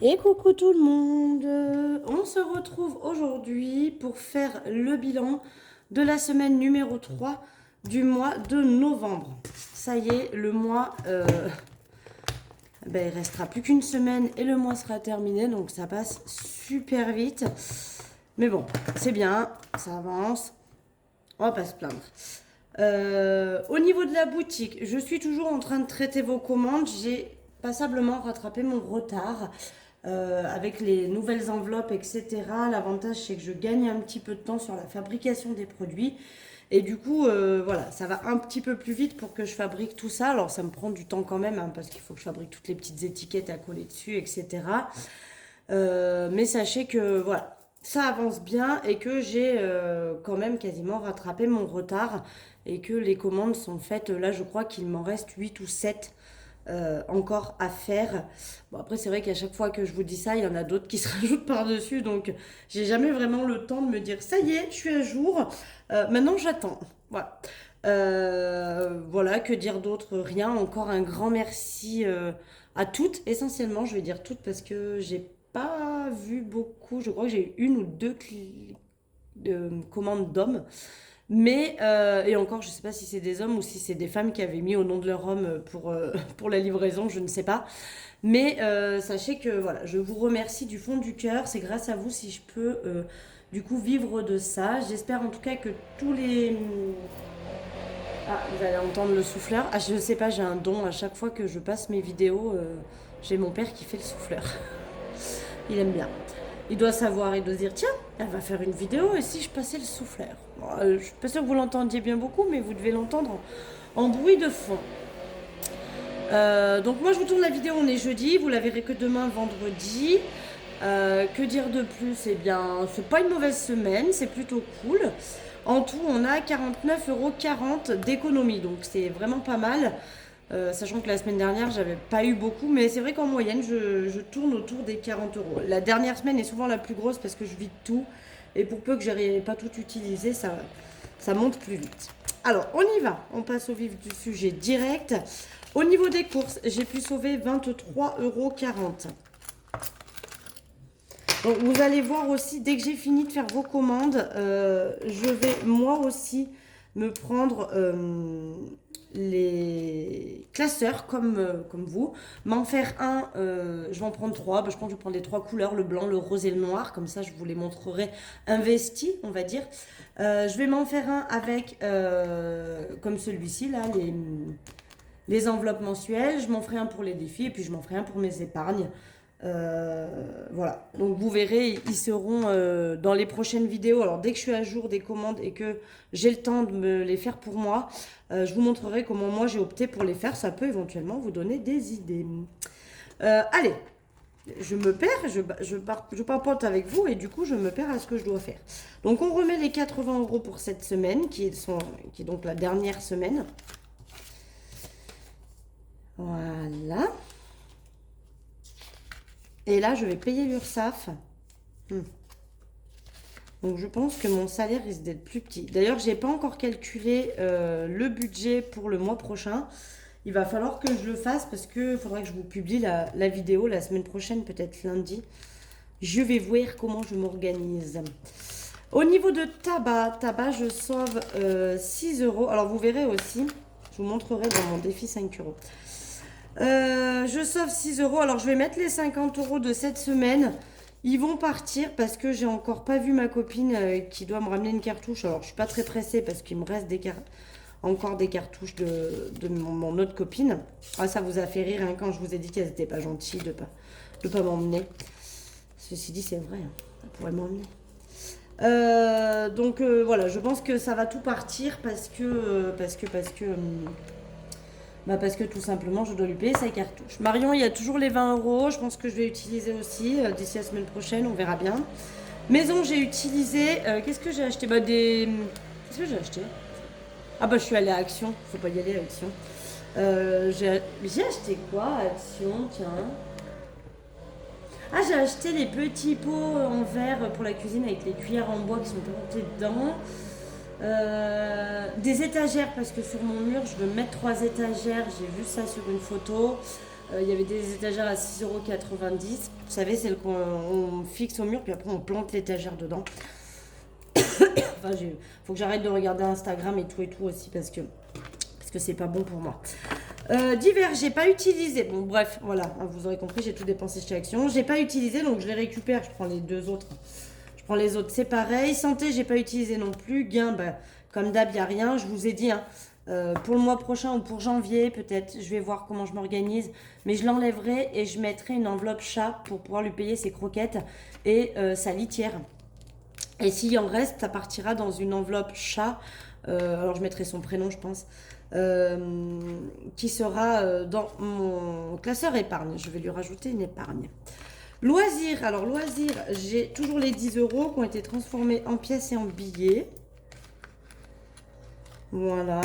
Et coucou tout le monde, on se retrouve aujourd'hui pour faire le bilan de la semaine numéro 3 du mois de novembre. Ça y est, le mois, il restera plus qu'une semaine et le mois sera terminé, donc ça passe super vite. Mais bon, c'est bien, ça avance, on va pas se plaindre. Au niveau de la boutique, je suis toujours en train de traiter vos commandes, j'ai passablement rattrapé mon retard. Avec les nouvelles enveloppes, etc. L'avantage, c'est que je gagne un petit peu de temps sur la fabrication des produits. Et du coup, voilà, ça va un petit peu plus vite pour que je fabrique tout ça. Alors, ça me prend du temps quand même, hein, parce qu'il faut que je fabrique toutes les petites étiquettes à coller dessus, etc. Mais sachez que, voilà, ça avance bien et que j'ai quand même quasiment rattrapé mon retard et que les commandes sont faites. Là, je crois qu'il m'en reste 8 ou 7 encore à faire. Bon, après, c'est vrai qu'à chaque fois que je vous dis ça, il y en a d'autres qui se rajoutent par-dessus. Donc, j'ai jamais vraiment le temps de me dire ça y est, je suis à jour. Maintenant, j'attends. Voilà. Voilà, que dire d'autre? Rien. Encore un grand merci à toutes. Essentiellement, je vais dire toutes parce que j'ai pas vu beaucoup. Je crois que j'ai eu une ou deux commandes d'hommes. Mais, et encore, je ne sais pas si c'est des hommes ou si c'est des femmes qui avaient mis au nom de leur homme pour la livraison, je ne sais pas. Mais sachez que voilà, je vous remercie du fond du cœur. C'est grâce à vous si je peux du coup vivre de ça. J'espère en tout cas que tous les... Ah, vous allez entendre le souffleur. Ah, je ne sais pas, j'ai un don. À chaque fois que je passe mes vidéos, j'ai mon père qui fait le souffleur. Il aime bien. Il doit savoir, il doit se dire, tiens, elle va faire une vidéo et si je passais le souffleur. Bon, je suis pas sûre que vous l'entendiez bien beaucoup, mais vous devez l'entendre en bruit de fond. Donc moi je vous tourne la vidéo, on est jeudi, vous la verrez que demain vendredi. Que dire de plus? Eh bien, c'est pas une mauvaise semaine, c'est plutôt cool. En tout, on a 49,40 € d'économie, donc c'est vraiment pas mal. Sachant que la semaine dernière, j'avais pas eu beaucoup, mais c'est vrai qu'en moyenne, je tourne autour des 40 €. La dernière semaine est souvent la plus grosse parce que je vide tout. Et pour peu que j'arrive pas tout utiliser, ça monte plus vite. Alors, on y va. On passe au vif du sujet direct. Au niveau des courses, j'ai pu sauver 23,40 €. Donc, vous allez voir aussi, dès que j'ai fini de faire vos commandes, je vais moi aussi me prendre les classeurs comme vous. M'en faire un, je vais en prendre trois. Je pense que je vais prendre les trois couleurs, le blanc, le rose et le noir. Comme ça, je vous les montrerai investis, on va dire. Je vais m'en faire un avec, comme celui-ci, là, les enveloppes mensuelles. Je m'en ferai un pour les défis et puis je m'en ferai un pour mes épargnes. Voilà, donc vous verrez, ils seront dans les prochaines vidéos. Alors dès que je suis à jour des commandes et que j'ai le temps de me les faire pour moi, je vous montrerai comment moi j'ai opté pour les faire. Ça peut éventuellement vous donner des idées. Allez, je me perds, je papote avec vous et du coup je me perds à ce que je dois faire. Donc on remet les 80 € pour cette semaine qui est donc la dernière semaine. Voilà. Et là, je vais payer l'URSSAF. Donc, je pense que mon salaire risque d'être plus petit. D'ailleurs, je n'ai pas encore calculé le budget pour le mois prochain. Il va falloir que je le fasse parce qu'il faudra que je vous publie la vidéo la semaine prochaine, peut-être lundi. Je vais voir comment je m'organise. Au niveau de tabac, je sauve 6 €. Alors, vous verrez aussi, je vous montrerai dans mon défi 5 €. Je sauve 6 €. Alors, je vais mettre les 50 € de cette semaine. Ils vont partir parce que j'ai encore pas vu ma copine qui doit me ramener une cartouche. Alors, je suis pas très pressée parce qu'il me reste encore des cartouches de mon autre copine. Ah, ça vous a fait rire hein, quand je vous ai dit qu'elles n'étaient pas gentilles de pas m'emmener. Ceci dit, c'est vrai, hein, ça pourrait m'emmener. Donc voilà, je pense que ça va tout partir parce que tout simplement, je dois lui payer sa cartouche. Marion, il y a toujours les 20 €. Je pense que je vais utiliser aussi d'ici la semaine prochaine. On verra bien. Maison, j'ai utilisé... qu'est-ce que j'ai acheté? Qu'est-ce que j'ai acheté? Ah bah, je suis allée à Action. Faut pas y aller à Action. J'ai acheté quoi à Action? Tiens. Ah, j'ai acheté les petits pots en verre pour la cuisine avec les cuillères en bois qui sont plantées dedans. Des étagères parce que sur mon mur je veux mettre 3 étagères, j'ai vu ça sur une photo. Il y avait des étagères à 6,90 €. Vous savez, celles qu'on fixe au mur, puis après on plante l'étagère dedans. Enfin, faut que j'arrête de regarder Instagram et tout aussi parce que c'est pas bon pour moi. Divers, j'ai pas utilisé. Bon, bref, voilà, vous aurez compris, j'ai tout dépensé chez Action. J'ai pas utilisé, donc je les récupère. Je prends les deux autres. Je prends les autres, c'est pareil. Santé, j'ai pas utilisé non plus. Gain, bah, comme d'hab, il n'y a rien. Je vous ai dit, hein, pour le mois prochain ou pour janvier, peut-être, je vais voir comment je m'organise. Mais je l'enlèverai et je mettrai une enveloppe chat pour pouvoir lui payer ses croquettes et sa litière. Et s'il en reste, ça partira dans une enveloppe chat. Alors je mettrai son prénom, je pense. Qui sera dans mon classeur épargne. Je vais lui rajouter une épargne. Loisirs. Alors loisirs, j'ai toujours les 10 € qui ont été transformés en pièces et en billets. Voilà.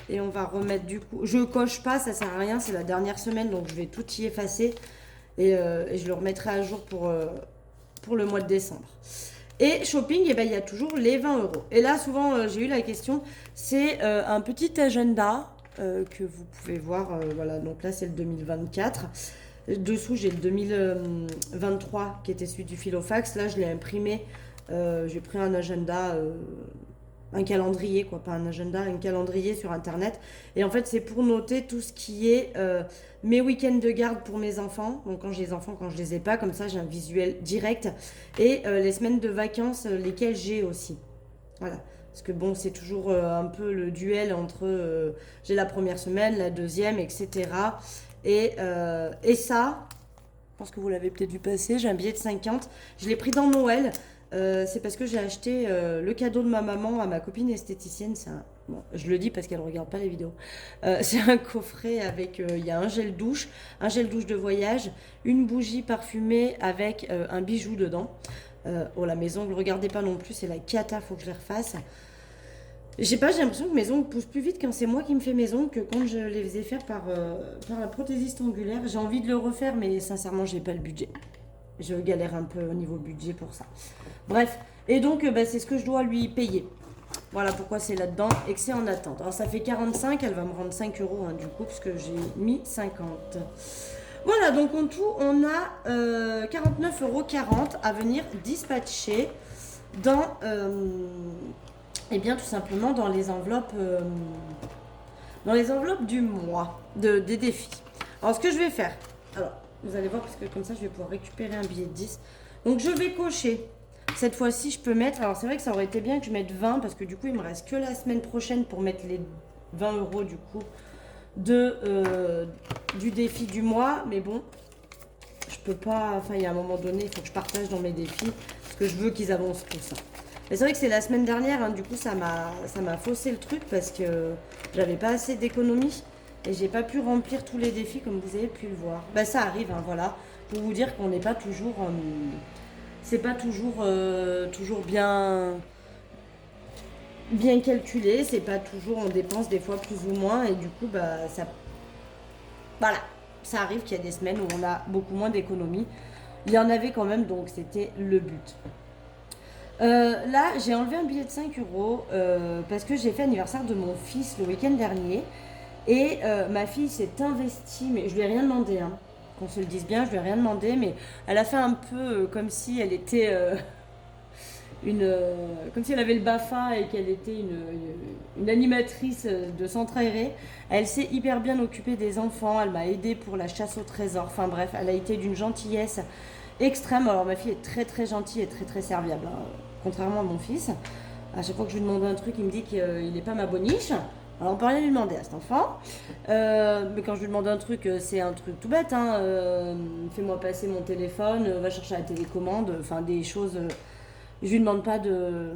Et on va remettre du coup. Je coche pas, ça sert à rien. C'est la dernière semaine, donc je vais tout y effacer. Et je le remettrai à jour pour le mois de décembre. Et shopping, eh ben, il y a toujours les 20 €. Et là, souvent, j'ai eu la question, c'est un petit agenda que vous pouvez voir. Voilà, donc là, c'est le 2024. Dessous, j'ai le 2023 qui était celui du Filofax. Là, je l'ai imprimé. J'ai pris un agenda, un calendrier, quoi, pas un agenda, un calendrier sur Internet. Et en fait, c'est pour noter tout ce qui est mes week-ends de garde pour mes enfants. Donc, quand j'ai les enfants, quand je les ai pas, comme ça, j'ai un visuel direct. Et les semaines de vacances, lesquelles j'ai aussi. Voilà. Parce que bon, c'est toujours un peu le duel entre j'ai la première semaine, la deuxième, etc. Et ça, je pense que vous l'avez peut-être vu passer, j'ai un billet de 50. Je l'ai pris dans Noël. C'est parce que j'ai acheté le cadeau de ma maman à ma copine esthéticienne. Bon, je le dis parce qu'elle ne regarde pas les vidéos. C'est un coffret avec, il y a un gel douche de voyage, une bougie parfumée avec un bijou dedans. Oh, la maison, ne le regardez pas non plus, c'est la cata, faut que je les refasse. J'ai l'impression que mes ongles poussent plus vite quand c'est moi qui me fais mes ongles que quand je les faisais faire par la prothésiste ongulaire. J'ai envie de le refaire, mais sincèrement, j'ai pas le budget. Je galère un peu au niveau budget pour ça. Bref, et donc bah, c'est ce que je dois lui payer. Voilà pourquoi c'est là-dedans et que c'est en attente. Alors ça fait 45, elle va me rendre 5 € hein, du coup, parce que j'ai mis 50. Voilà, donc en tout, on a 49,40 € à venir dispatcher dans, eh bien tout simplement dans les enveloppes du mois, des défis. Alors ce que je vais faire, alors vous allez voir parce que comme ça je vais pouvoir récupérer un billet de 10. Donc je vais cocher. Cette fois-ci je peux mettre, alors c'est vrai que ça aurait été bien que je mette 20 parce que du coup il me reste que la semaine prochaine pour mettre les 20 € du coup du défi du mois. Mais bon, je peux pas, enfin il y a un moment donné, il faut que je partage dans mes défis parce que je veux qu'ils avancent tout ça. Mais c'est vrai que c'est la semaine dernière, hein, du coup ça m'a faussé le truc parce que j'avais pas assez d'économie. Et j'ai pas pu remplir tous les défis comme vous avez pu le voir. Bah ça arrive, hein, voilà. Pour vous dire qu'on n'est pas toujours... c'est pas toujours bien calculé. C'est pas toujours, on dépense des fois plus ou moins. Et du coup, bah ça... Voilà. Ça arrive qu'il y a des semaines où on a beaucoup moins d'économies. Il y en avait quand même, donc c'était le but. Là, j'ai enlevé un billet de 5 € parce que j'ai fait l'anniversaire de mon fils le week-end dernier. Et ma fille s'est investie, mais je lui ai rien demandé, hein. Qu'on se le dise bien, je lui ai rien demandé, mais elle a fait un peu comme si elle était comme si elle avait le BAFA et qu'elle était une animatrice de centre aéré. Elle s'est hyper bien occupée des enfants, elle m'a aidée pour la chasse au trésor. Enfin bref, elle a été d'une gentillesse extrême. Alors ma fille est très très gentille et très très serviable, hein, contrairement à mon fils. À chaque fois que je lui demande un truc, il me dit qu'il n'est pas ma boniche. Alors on peut rien lui demander à cet enfant. Mais quand je lui demande un truc, c'est un truc tout bête, hein. Fais-moi passer mon téléphone, va chercher la télécommande, enfin des choses. Je lui demande pas de.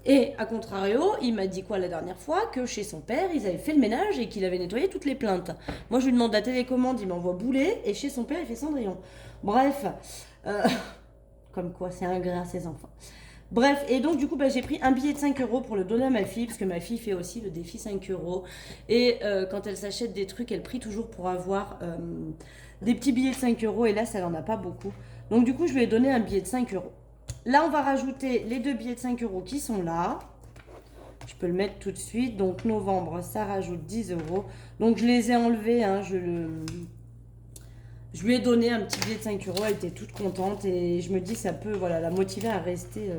Et à contrario, il m'a dit quoi la dernière fois? Que chez son père, ils avaient fait le ménage et qu'il avait nettoyé toutes les plaintes. Moi, je lui demande la télécommande, il m'envoie bouler, et chez son père, il fait Cendrillon. Bref, comme quoi, c'est ingrat ces enfants. Bref, et donc du coup, bah, j'ai pris un billet de 5 € pour le donner à ma fille, parce que ma fille fait aussi le défi 5 €. Et quand elle s'achète des trucs, elle prie toujours pour avoir des petits billets de 5 €, et là, ça n'en a pas beaucoup. Donc du coup, je lui ai donné un billet de 5 €. Là, on va rajouter les deux billets de 5 € qui sont là. Je peux le mettre tout de suite. Donc novembre, ça rajoute 10 €. Donc je les ai enlevés, hein, Je lui ai donné un petit billet de 5 euros, elle était toute contente et je me dis ça peut voilà, la motiver à rester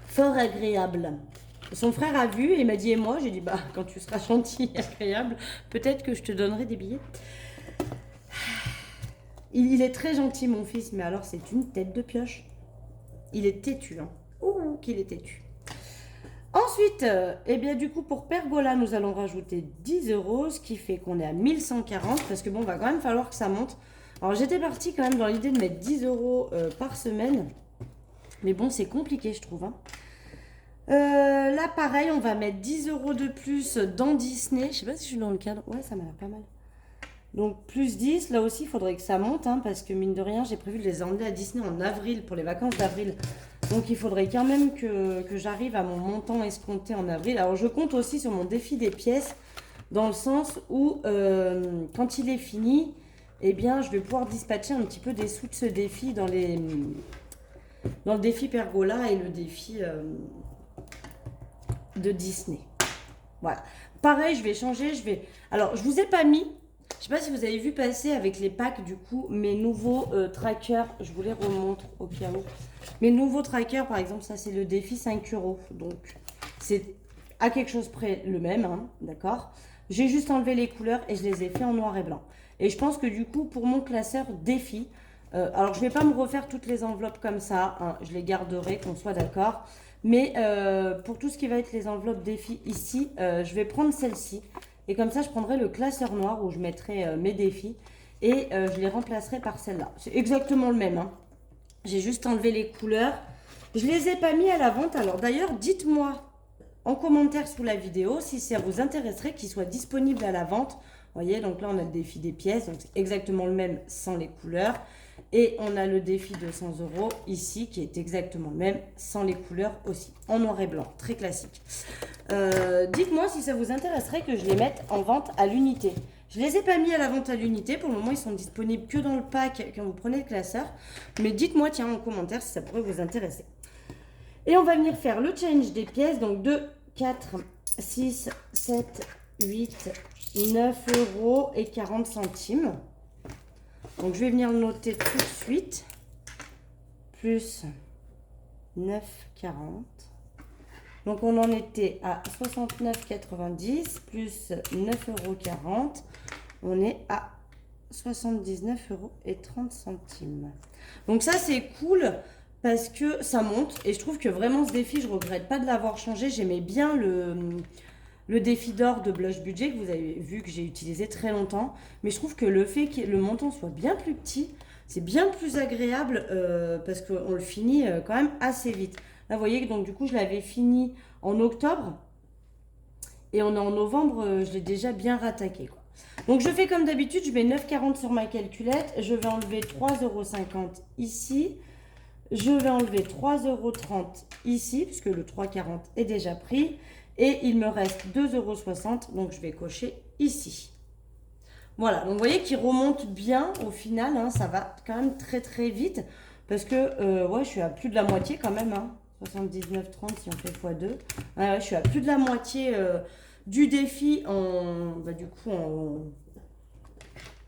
fort agréable. Son frère a vu et m'a dit et moi, j'ai dit bah quand tu seras gentil et agréable, peut-être que je te donnerai des billets. Il est très gentil mon fils, mais alors c'est une tête de pioche. Il est têtu, hein. Ouh, qu'il est têtu. Ensuite, eh bien du coup pour Pergola, nous allons rajouter 10 euros, ce qui fait qu'on est à 1140, parce que bon, va quand même falloir que ça monte. Alors j'étais partie quand même dans l'idée de mettre 10 euros par semaine, mais bon, c'est compliqué je trouve, hein. Là pareil, on va mettre 10 euros de plus dans Disney. Je sais pas si je suis dans le cadre. Ouais, ça m'a l'air pas mal. Donc plus 10, là aussi il faudrait que ça monte, hein, parce que mine de rien, j'ai prévu de les emmener à Disney en avril, pour les vacances d'avril. Donc il faudrait quand même que j'arrive à mon montant escompté en avril. Alors je compte aussi sur mon défi des pièces, dans le sens où quand il est fini, eh bien je vais pouvoir dispatcher un petit peu des sous de ce défi dans le défi Pergola et le défi de Disney. Voilà. Pareil, je vais changer, Alors je vous ai pas mis... Je sais pas si vous avez vu passer avec les packs du coup mes nouveaux trackers. Je vous les remontre au cas où. Mes nouveaux trackers, par exemple, ça c'est le défi 5 euros. Donc c'est à quelque chose près le même, hein, d'accord. J'ai juste enlevé les couleurs et je les ai fait en noir et blanc. Et je pense que du coup pour mon classeur défi, alors je vais pas me refaire toutes les enveloppes comme ça, hein, je les garderai, qu'on soit d'accord. Mais pour tout ce qui va être les enveloppes défi ici, je vais prendre celle-ci. Et comme ça, je prendrai le classeur noir où je mettrai mes défis et je les remplacerai par celle-là. C'est exactement le même, hein. J'ai juste enlevé les couleurs. Je ne les ai pas mis à la vente. Alors d'ailleurs, dites-moi en commentaire sous la vidéo si ça vous intéresserait qu'ils soient disponibles à la vente. Vous voyez, donc là, on a le défi des pièces. Donc c'est exactement le même sans les couleurs. Et on a le défi de 100 euros ici qui est exactement le même sans les couleurs aussi. En noir et blanc, très classique. Dites-moi si ça vous intéresserait que je les mette en vente à l'unité. Je ne les ai pas mis à la vente à l'unité. Pour le moment, ils sont disponibles que dans le pack quand vous prenez le classeur. Mais dites-moi, tiens, en commentaire si ça pourrait vous intéresser. Et on va venir faire le challenge des pièces. Donc 2, 4, 6, 7, 8, 9 euros et 40 centimes. Donc je vais venir le noter tout de suite. Plus 9,40. Donc on en était à 69,90 plus 9,40 €. On est à 79,30 €. Donc ça c'est cool parce que ça monte. Et je trouve que vraiment ce défi, je ne regrette pas de l'avoir changé. J'aimais bien le défi d'or de Blush Budget que vous avez vu que j'ai utilisé très longtemps. Mais je trouve que le fait que le montant soit bien plus petit, c'est bien plus agréable parce qu'on le finit quand même assez vite. Là, vous voyez que donc du coup, je l'avais fini en octobre. Et on est en novembre, je l'ai déjà bien rattaqué, quoi. Donc, je fais comme d'habitude, je mets 9,40 sur ma calculette. Je vais enlever 3,50 € ici. Je vais enlever 3,30 € ici, puisque le 3,40 est déjà pris. Et il me reste 2,60 €, donc je vais cocher ici. Voilà, donc vous voyez qu'il remonte bien au final, hein, ça va quand même très très vite. Parce que, ouais, je suis à plus de la moitié quand même, hein. 79,30 si on fait x2. Ouais, je suis à plus de la moitié du défi du coup,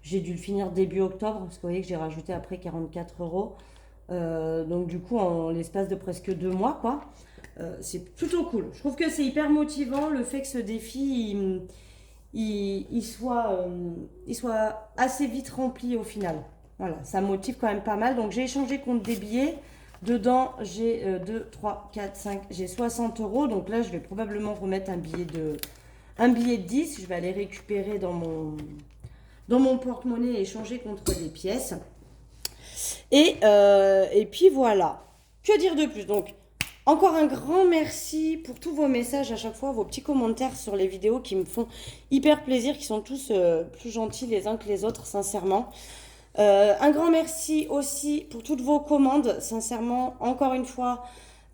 j'ai dû le finir début octobre, parce que vous voyez que j'ai rajouté après 44 €. Donc du coup, en l'espace de presque 2 mois, quoi. C'est plutôt cool. Je trouve que c'est hyper motivant le fait que ce défi, il soit assez vite rempli au final. Voilà, ça motive quand même pas mal. Donc j'ai échangé contre des billets. Dedans, j'ai 2, 3, 4, 5, j'ai 60 €. Donc là, je vais probablement remettre un billet de 10. Je vais aller récupérer dans mon porte-monnaie et échanger contre des pièces. Et puis voilà. Que dire de plus? Donc, encore un grand merci pour tous vos messages à chaque fois, vos petits commentaires sur les vidéos qui me font hyper plaisir, qui sont tous plus gentils les uns que les autres, sincèrement. Un grand merci aussi pour toutes vos commandes, sincèrement, encore une fois,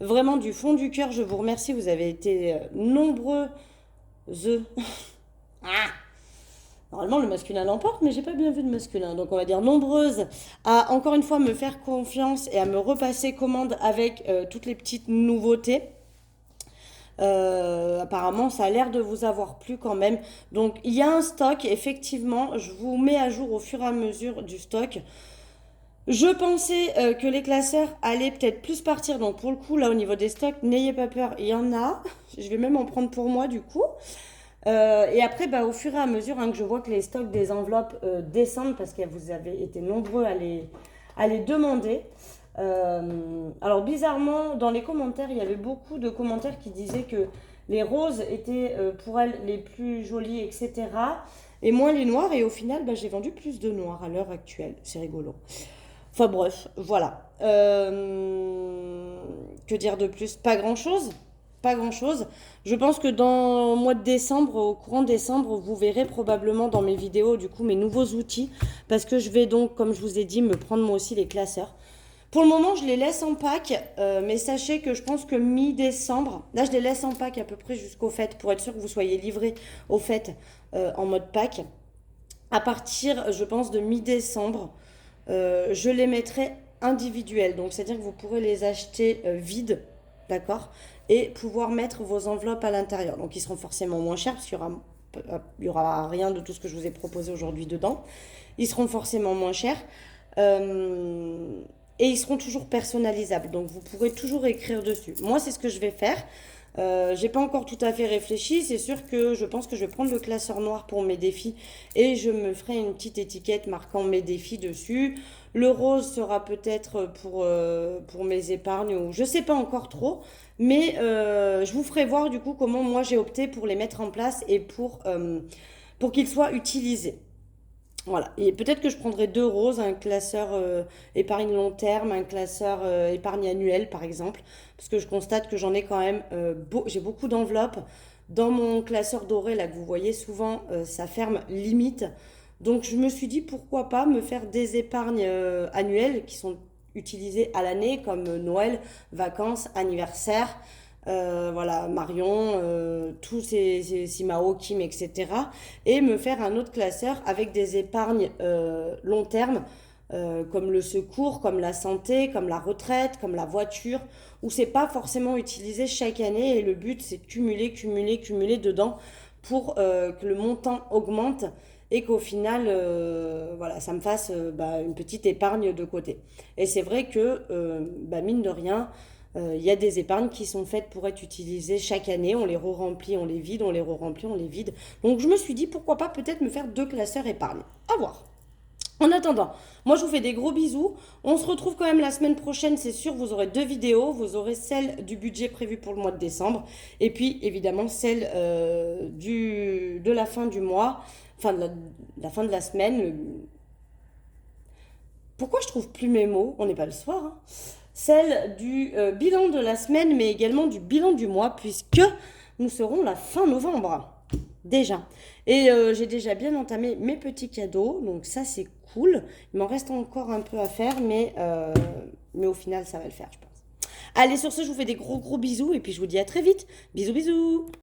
vraiment du fond du cœur, je vous remercie, vous avez été nombreux. Normalement, le masculin l'emporte, mais j'ai pas bien vu de masculin. Donc, on va dire nombreuses à, encore une fois, me faire confiance et à me repasser commande avec toutes les petites nouveautés. Apparemment, ça a l'air de vous avoir plu quand même. Donc, il y a un stock, effectivement. Je vous mets à jour au fur et à mesure du stock. Je pensais que les classeurs allaient peut-être plus partir. Donc pour le coup, là au niveau des stocks, n'ayez pas peur, il y en a. Je vais même en prendre pour moi du coup. Et après, bah, au fur et à mesure hein, que je vois que les stocks des enveloppes descendent, parce que vous avez été nombreux à les demander. Alors bizarrement, dans les commentaires, il y avait beaucoup de commentaires qui disaient que les roses étaient pour elles les plus jolies, etc. Et moins les noirs. Et au final, bah, j'ai vendu plus de noirs à l'heure actuelle. C'est rigolo. Enfin bref, voilà. Que dire de plus? Pas grand-chose. Pas grand-chose. Je pense que dans le mois de décembre, au courant décembre, vous verrez probablement dans mes vidéos, du coup, mes nouveaux outils. Parce que je vais donc, comme je vous ai dit, me prendre moi aussi les classeurs. Pour le moment, je les laisse en pack, mais sachez que je pense que mi-décembre, là je les laisse en pack à peu près jusqu'au fête, pour être sûr que vous soyez livrés au fête en mode pack. À partir, je pense, de mi-décembre, je les mettrai individuels. Donc, c'est-à-dire que vous pourrez les acheter vides, d'accord? Et pouvoir mettre vos enveloppes à l'intérieur. Donc, ils seront forcément moins chers parce qu'il y aura rien de tout ce que je vous ai proposé aujourd'hui dedans. Ils seront forcément moins chers. Euh, et ils seront toujours personnalisables. Donc, vous pourrez toujours écrire dessus. Moi, c'est ce que je vais faire. J'ai pas encore tout à fait réfléchi. C'est sûr que je pense que je vais prendre le classeur noir pour mes défis et je me ferai une petite étiquette marquant mes défis dessus. Le rose sera peut-être pour mes épargnes ou je sais pas encore trop. Mais je vous ferai voir du coup comment moi j'ai opté pour les mettre en place et pour qu'ils soient utilisés. Voilà. Et peut-être que je prendrai deux roses, un classeur épargne long terme, un classeur épargne annuel par exemple, parce que je constate que j'en ai quand même, j'ai beaucoup d'enveloppes. Dans mon classeur doré, là que vous voyez souvent, ça ferme limite. Donc je me suis dit pourquoi pas me faire des épargnes annuelles qui sont utilisées à l'année, comme Noël, vacances, anniversaire. Voilà, Marion, tous ces Simao, Kim, etc. Et me faire un autre classeur avec des épargnes long terme, comme le secours, comme la santé, comme la retraite, comme la voiture, où c'est pas forcément utilisé chaque année et le but c'est de cumuler, cumuler, cumuler dedans pour que le montant augmente et qu'au final, voilà, ça me fasse bah, une petite épargne de côté. Et c'est vrai que, bah, mine de rien, il y a des épargnes qui sont faites pour être utilisées chaque année. On les re-remplit, on les vide, on les re-remplit, on les vide. Donc je me suis dit, pourquoi pas peut-être me faire deux classeurs épargne. À voir. En attendant, moi je vous fais des gros bisous. On se retrouve quand même la semaine prochaine, c'est sûr. Vous aurez deux vidéos. Vous aurez celle du budget prévu pour le mois de décembre. Et puis évidemment celle de la fin du mois. Enfin, de la fin de la semaine. Pourquoi je trouve plus mes mots? On n'est pas le soir, hein. Celle du bilan de la semaine, mais également du bilan du mois, puisque nous serons la fin novembre. Déjà. Et j'ai déjà bien entamé mes petits cadeaux, donc ça c'est cool. Il m'en reste encore un peu à faire, mais au final ça va le faire, je pense. Allez, sur ce, je vous fais des gros gros bisous et puis je vous dis à très vite. Bisous, bisous.